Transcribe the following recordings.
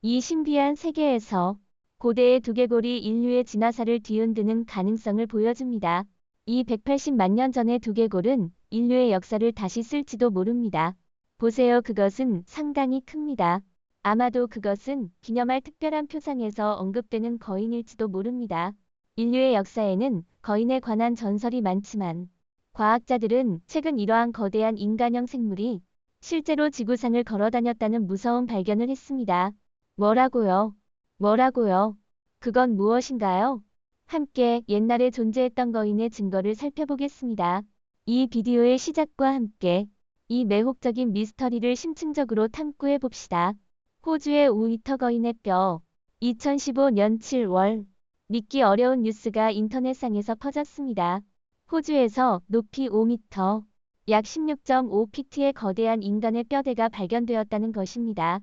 이 신비한 세계에서 고대의 두개골이 인류의 진화사를 뒤흔드는 가능성을 보여줍니다. 이 180만 년 전의 두개골은 인류의 역사를 다시 쓸지도 모릅니다. 보세요. 그것은 상당히 큽니다. 아마도 그것은 기념할 특별한 표상에서 언급되는 거인일지도 모릅니다. 인류의 역사에는 거인에 관한 전설이 많지만 과학자들은 최근 이러한 거대한 인간형 생물이 실제로 지구상을 걸어다녔다는 무서운 발견을 했습니다. 뭐라고요? 뭐라고요? 그건 무엇인가요? 함께 옛날에 존재했던 거인의 증거를 살펴보겠습니다. 이 비디오의 시작과 함께 이 매혹적인 미스터리를 심층적으로 탐구해 봅시다. 호주의 우이터 거인의 뼈. 2015년 7월 믿기 어려운 뉴스가 인터넷상에서 퍼졌습니다. 호주에서 높이 5m, 약 16.5피트의 거대한 인간의 뼈대가 발견되었다는 것입니다.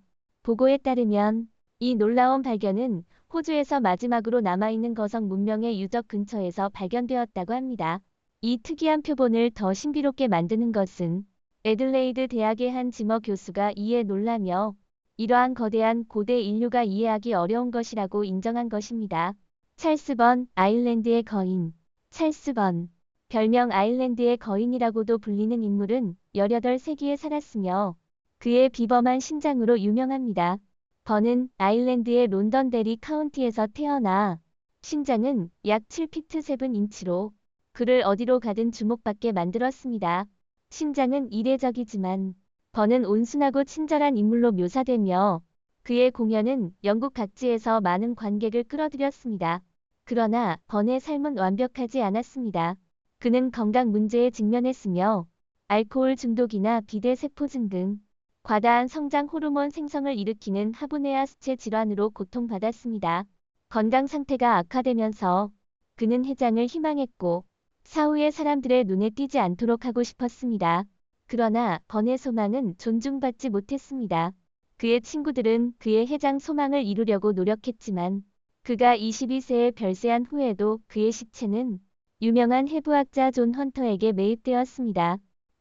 보고에 따르면 이 놀라운 발견은 호주에서 마지막으로 남아있는 거성 문명의 유적 근처에서 발견되었다고 합니다. 이 특이한 표본을 더 신비롭게 만드는 것은 애들레이드 대학의 한 지머 교수가 이에 놀라며 이러한 거대한 고대 인류가 이해하기 어려운 것이라고 인정한 것입니다. 찰스 번 아일랜드의 거인. 찰스 번, 별명 아일랜드의 거인이라고도 불리는 인물은 18세기에 살았으며 그의 비범한 신장으로 유명합니다. 번은 아일랜드의 론던데리 카운티에서 태어나 신장은 약 7피트 7인치로 그를 어디로 가든 주목받게 만들었습니다. 신장은 이례적이지만 번은 온순하고 친절한 인물로 묘사되며 그의 공연은 영국 각지에서 많은 관객을 끌어들였습니다. 그러나 번의 삶은 완벽하지 않았습니다. 그는 건강 문제에 직면했으며 알코올 중독이나 비대세포증 등 과다한 성장 호르몬 생성을 일으키는 하부네아 수체 질환으로 고통받았습니다. 건강 상태가 악화되면서 그는 해장을 희망했고 사후에 사람들의 눈에 띄지 않도록 하고 싶었습니다. 그러나 번의 소망은 존중받지 못했습니다. 그의 친구들은 그의 해장 소망을 이루려고 노력했지만 그가 22세에 별세한 후에도 그의 시체는 유명한 해부학자 존 헌터에게 매입되었습니다.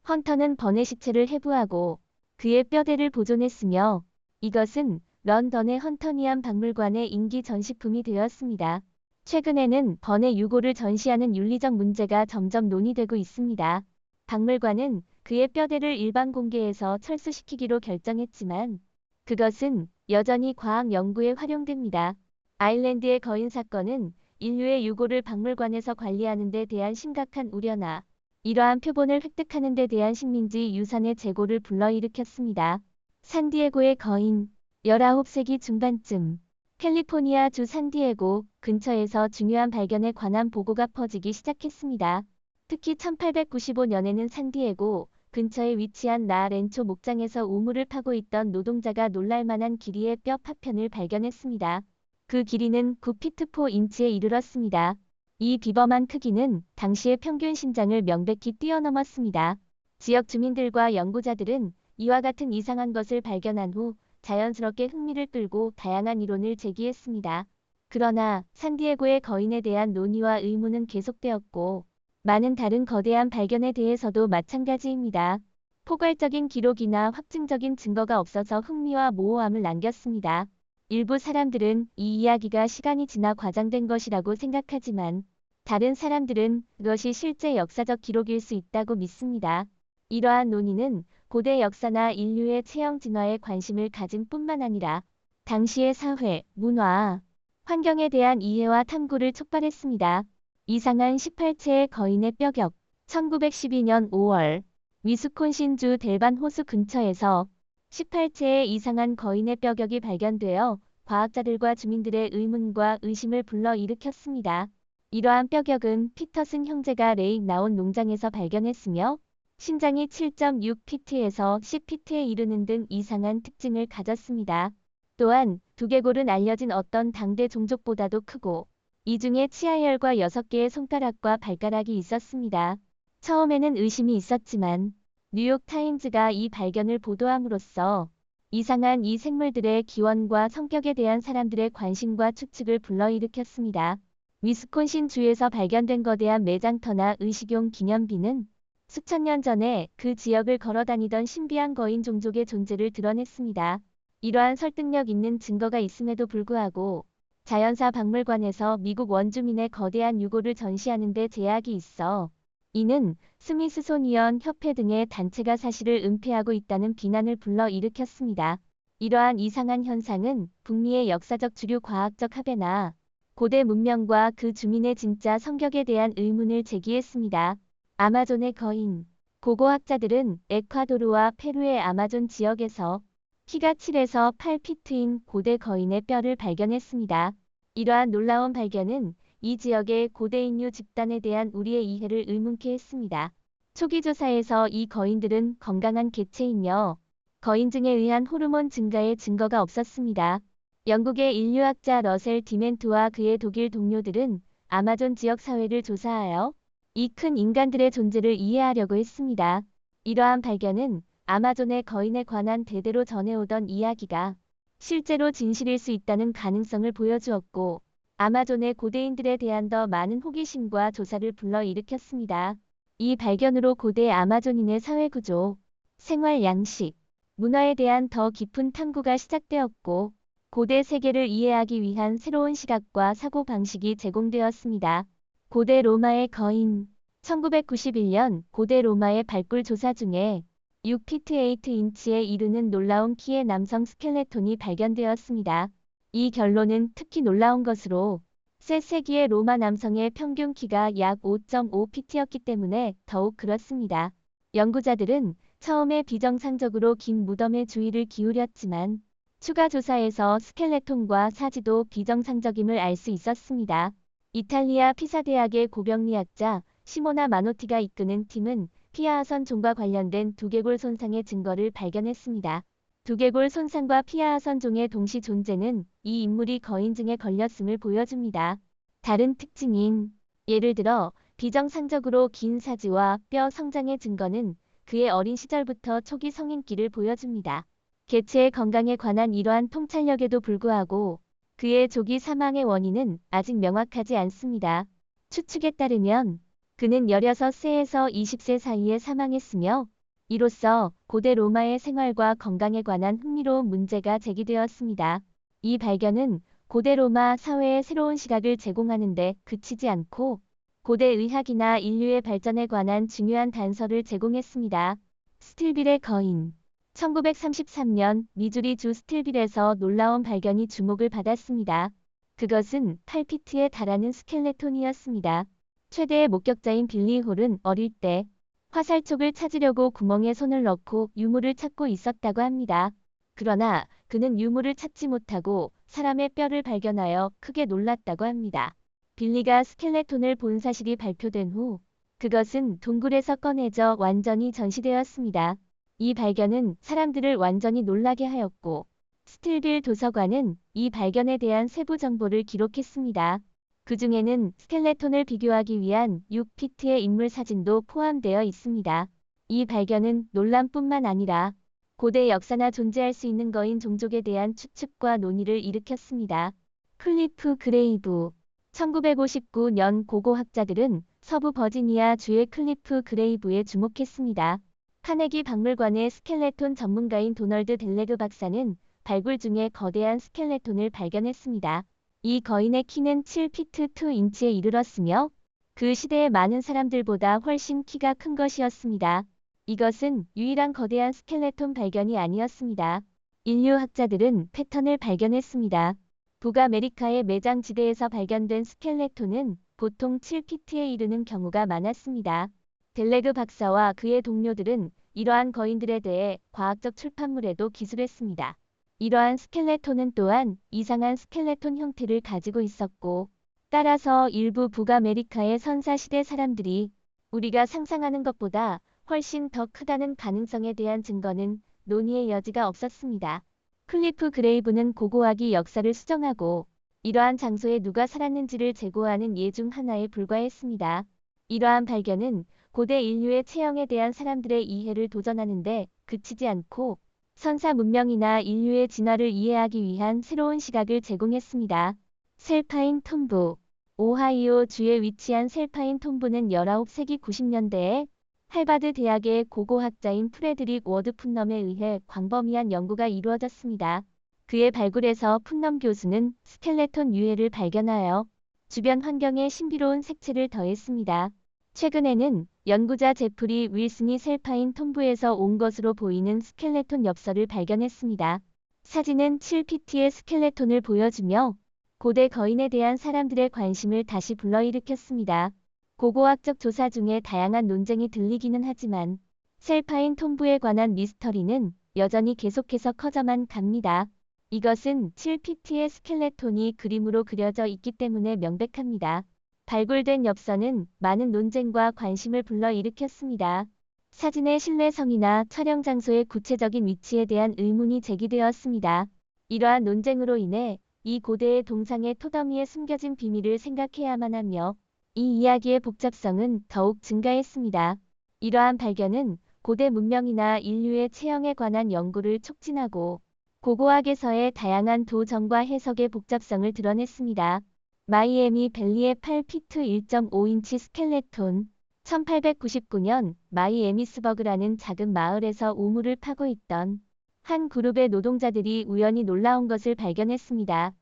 헌터는 번의 시체를 해부하고 그의 뼈대를 보존했으며 이것은 런던의 헌터니안 박물관의 인기 전시품이 되었습니다. 최근에는 번의 유골을 전시하는 윤리적 문제가 점점 논의되고 있습니다. 박물관은 그의 뼈대를 일반 공개해서 철수시키기로 결정했지만 그것은 여전히 과학 연구에 활용됩니다. 아일랜드의 거인 사건은 인류의 유골을 박물관에서 관리하는 데 대한 심각한 우려나 이러한 표본을 획득하는 데 대한 식민지 유산의 재고를 불러일으켰습니다. 산디에고의 거인. 19세기 중반쯤 캘리포니아 주 산디에고 근처에서 중요한 발견에 관한 보고가 퍼지기 시작했습니다. 특히 1895년에는 산디에고 근처에 위치한 라 렌초 목장에서 우물을 파고 있던 노동자가 놀랄만한 길이의 뼈 파편을 발견했습니다. 그 길이는 9피트 4인치에 이르렀습니다. 이 비범한 크기는 당시의 평균 신장을 명백히 뛰어넘었습니다. 지역 주민들과 연구자들은 이와 같은 이상한 것을 발견한 후 자연스럽게 흥미를 끌고 다양한 이론을 제기했습니다. 그러나 산디에고의 거인에 대한 논의와 의문은 계속되었고 많은 다른 거대한 발견에 대해서도 마찬가지입니다. 포괄적인 기록이나 확증적인 증거가 없어서 흥미와 모호함을 남겼습니다. 일부 사람들은 이 이야기가 시간이 지나 과장된 것이라고 생각하지만 다른 사람들은 그것이 실제 역사적 기록일 수 있다고 믿습니다. 이러한 논의는 고대 역사나 인류의 체형 진화에 관심을 가진 뿐만 아니라 당시의 사회, 문화, 환경에 대한 이해와 탐구를 촉발했습니다. 이상한 18채의 거인의 뼈격. 1912년 5월 위스콘신주 델반 호수 근처에서 18채의 이상한 거인의 뼈격이 발견되어 과학자들과 주민들의 의문과 의심을 불러일으켰습니다. 이러한 뼈격은 피터슨 형제가 레익 나온 농장에서 발견했으며 신장이 7.6피트에서 10피트에 이르는 등 이상한 특징을 가졌습니다. 또한 두개골은 알려진 어떤 당대 종족보다도 크고 이 중에 치아열과 6개의 손가락과 발가락이 있었습니다. 처음에는 의심이 있었지만 뉴욕타임즈가 이 발견을 보도함으로써 이상한 이 생물들의 기원과 성격에 대한 사람들의 관심과 추측을 불러일으켰습니다. 위스콘신 주에서 발견된 거대한 매장터나 의식용 기념비는 수천 년 전에 그 지역을 걸어다니던 신비한 거인 종족의 존재를 드러냈습니다. 이러한 설득력 있는 증거가 있음에도 불구하고 자연사 박물관에서 미국 원주민의 거대한 유골을 전시하는 데 제약이 있어 이는 스미스소니언 협회 등의 단체가 사실을 은폐하고 있다는 비난을 불러일으켰습니다. 이러한 이상한 현상은 북미의 역사적 주류 과학적 합의나 고대 문명과 그 주민의 진짜 성격에 대한 의문을 제기했습니다. 아마존의 거인 고고학자들은 에콰도르와 페루의 아마존 지역에서 키가 7에서 8피트인 고대 거인의 뼈를 발견했습니다. 이러한 놀라운 발견은 이 지역의 고대 인류 집단에 대한 우리의 이해를 의문케 했습니다. 초기 조사에서 이 거인들은 건강한 개체이며 거인증에 의한 호르몬 증가의 증거가 없었습니다. 영국의 인류학자 러셀 디멘트와 그의 독일 동료들은 아마존 지역 사회를 조사하여 이 큰 인간들의 존재를 이해하려고 했습니다. 이러한 발견은 아마존의 거인에 관한 대대로 전해오던 이야기가 실제로 진실일 수 있다는 가능성을 보여주었고 아마존의 고대인들에 대한 더 많은 호기심과 조사를 불러일으켰습니다. 이 발견으로 고대 아마존인의 사회구조, 생활 양식, 문화에 대한 더 깊은 탐구가 시작되었고 고대 세계를 이해하기 위한 새로운 시각과 사고방식이 제공되었습니다. 고대 로마의 거인 1991년 고대 로마의 발굴 조사 중에 6피트 8인치에 이르는 놀라운 키의 남성 스켈레톤이 발견되었습니다. 이 결론은 특히 놀라운 것으로 세 세기의 로마 남성의 평균 키가 약 5.5피트였기 때문에 더욱 그렇습니다. 연구자들은 처음에 비정상적으로 긴 무덤에 주의를 기울였지만 추가 조사에서 스켈레톤과 사지도 비정상적임을 알 수 있었습니다. 이탈리아 피사 대학의 고병리학자 시모나 마노티가 이끄는 팀은 피하하선 종과 관련된 두개골 손상의 증거를 발견했습니다. 두개골 손상과 피하하선 종의 동시 존재는 이 인물이 거인증에 걸렸음을 보여줍니다. 다른 특징인 예를 들어 비정상적으로 긴 사지와 뼈 성장의 증거는 그의 어린 시절부터 초기 성인기를 보여줍니다. 개체의 건강에 관한 이러한 통찰력에도 불구하고 그의 조기 사망의 원인은 아직 명확하지 않습니다. 추측에 따르면 그는 16세에서 20세 사이에 사망했으며 이로써 고대 로마의 생활과 건강에 관한 흥미로운 문제가 제기되었습니다. 이 발견은 고대 로마 사회의 새로운 시각을 제공하는 데 그치지 않고 고대 의학이나 인류의 발전에 관한 중요한 단서를 제공했습니다. 스틸빌의 거인 1933년 미주리 주 스틸빌에서 놀라운 발견이 주목을 받았습니다. 그것은 8피트에 달하는 스켈레톤이었습니다. 최대의 목격자인 빌리 홀은 어릴 때 화살촉을 찾으려고 구멍에 손을 넣고 유물을 찾고 있었다고 합니다. 그러나 그는 유물을 찾지 못하고 사람의 뼈를 발견하여 크게 놀랐다고 합니다. 빌리가 스켈레톤을 본 사실이 발표된 후 그것은 동굴에서 꺼내져 완전히 전시되었습니다. 이 발견은 사람들을 완전히 놀라게 하였고 스틸빌 도서관은 이 발견에 대한 세부 정보를 기록했습니다. 그 중에는 스켈레톤을 비교하기 위한 6피트의 인물 사진도 포함되어 있습니다. 이 발견은 논란뿐만 아니라 고대 역사나 존재할 수 있는 거인 종족에 대한 추측과 논의를 일으켰습니다. 클리프 그레이브 1959년 고고학자들은 서부 버지니아 주의 클리프 그레이브에 주목했습니다. 카네기 박물관의 스켈레톤 전문가인 도널드 델레그 박사는 발굴 중에 거대한 스켈레톤을 발견했습니다. 이 거인의 키는 7피트 2인치에 이르렀으며 그 시대의 많은 사람들보다 훨씬 키가 큰 것이었습니다. 이것은 유일한 거대한 스켈레톤 발견이 아니었습니다. 인류학자들은 패턴을 발견했습니다. 북아메리카의 매장지대에서 발견된 스켈레톤은 보통 7피트에 이르는 경우가 많았습니다. 델레그 박사와 그의 동료들은 이러한 거인들에 대해 과학적 출판물에도 기술했습니다. 이러한 스켈레톤은 또한 이상한 스켈레톤 형태를 가지고 있었고 따라서 일부 북아메리카의 선사시대 사람들이 우리가 상상하는 것보다 훨씬 더 크다는 가능성에 대한 증거는 논의의 여지가 없었습니다. 클리프 그레이브는 고고학이 역사를 수정하고 이러한 장소에 누가 살았는지를 재고하는 예 중 하나에 불과했습니다. 이러한 발견은 고대 인류의 체형에 대한 사람들의 이해를 도전하는 데 그치지 않고 선사 문명이나 인류의 진화를 이해하기 위한 새로운 시각을 제공했습니다. 셀파인 톰브 오하이오 주에 위치한 셀파인 톰브는 19세기 90년대에 할바드 대학의 고고학자인 프레드릭 워드 풋넘에 의해 광범위한 연구가 이루어졌습니다. 그의 발굴에서 풋넘 교수는 스켈레톤 유해를 발견하여 주변 환경에 신비로운 색채를 더했습니다. 최근에는 연구자 제프리 윌슨이 셀파인 톰브에서 온 것으로 보이는 스켈레톤 엽서를 발견했습니다. 사진은 7피트의 스켈레톤을 보여주며 고대 거인에 대한 사람들의 관심을 다시 불러일으켰습니다. 고고학적 조사 중에 다양한 논쟁이 들리기는 하지만 셀파인 톰브에 관한 미스터리는 여전히 계속해서 커져만 갑니다. 이것은 7피트의 스켈레톤이 그림으로 그려져 있기 때문에 명백합니다. 발굴된 엽서는 많은 논쟁과 관심을 불러일으켰습니다. 사진의 신뢰성이나 촬영 장소의 구체적인 위치에 대한 의문이 제기되었습니다. 이러한 논쟁으로 인해 이 고대의 동상의 토더미에 숨겨진 비밀을 생각해야만 하며 이 이야기의 복잡성은 더욱 증가했습니다. 이러한 발견은 고대 문명이나 인류의 체형에 관한 연구를 촉진하고 고고학에서의 다양한 도전과 해석의 복잡성을 드러냈습니다. 마이애미 밸리의 8피트 1.5인치 스켈레톤 1899년 마이애미스버그라는 작은 마을에서 우물을 파고 있던 한 그룹의 노동자들이 우연히 놀라운 것을 발견했습니다.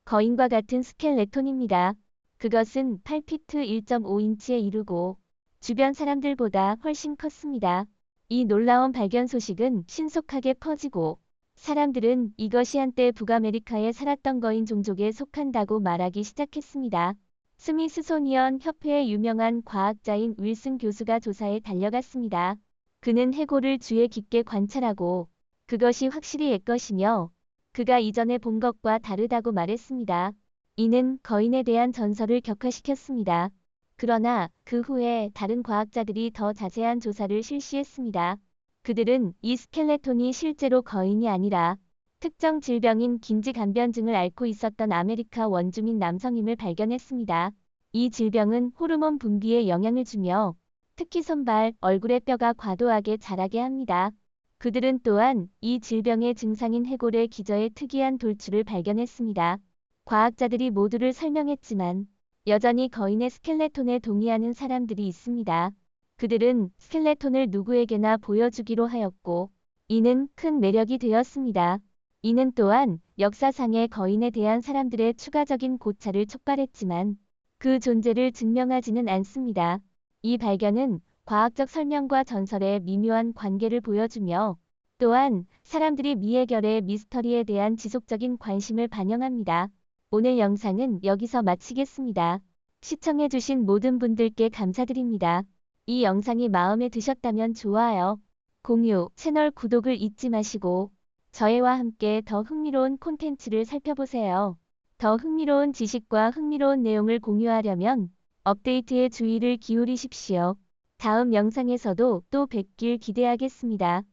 거인과 같은 스켈레톤입니다. 그것은 8피트 1.5인치에 이르고 주변 사람들보다 훨씬 컸습니다. 이 놀라운 발견 소식은 신속하게 퍼지고 사람들은 이것이 한때 북아메리카에 살았던 거인 종족에 속한다고 말하기 시작했습니다. 스미스소니언 협회의 유명한 과학자인 윌슨 교수가 조사에 달려갔습니다. 그는 해골을 주의 깊게 관찰하고 그것이 확실히 옛 것이며 그가 이전에 본 것과 다르다고 말했습니다. 이는 거인에 대한 전설을 격화시켰습니다. 그러나 그 후에 다른 과학자들이 더 자세한 조사를 실시했습니다. 그들은 이 스켈레톤이 실제로 거인이 아니라 특정 질병인 긴지간변증을 앓고 있었던 아메리카 원주민 남성임을 발견했습니다. 이 질병은 호르몬 분비에 영향을 주며 특히 손발, 얼굴의 뼈가 과도하게 자라게 합니다. 그들은 또한 이 질병의 증상인 해골의 기저에 특이한 돌출을 발견했습니다. 과학자들이 모두를 설명했지만 여전히 거인의 스켈레톤에 동의하는 사람들이 있습니다. 그들은 스켈레톤을 누구에게나 보여주기로 하였고 이는 큰 매력이 되었습니다. 이는 또한 역사상의 거인에 대한 사람들의 추가적인 고찰을 촉발했지만 그 존재를 증명하지는 않습니다. 이 발견은 과학적 설명과 전설의 미묘한 관계를 보여주며 또한 사람들이 미해결의 미스터리에 대한 지속적인 관심을 반영합니다. 오늘 영상은 여기서 마치겠습니다. 시청해주신 모든 분들께 감사드립니다. 이 영상이 마음에 드셨다면 좋아요, 공유, 채널 구독을 잊지 마시고 저희와 함께 더 흥미로운 콘텐츠를 살펴보세요. 더 흥미로운 지식과 흥미로운 내용을 공유하려면 업데이트에 주의를 기울이십시오. 다음 영상에서도 또 뵙길 기대하겠습니다.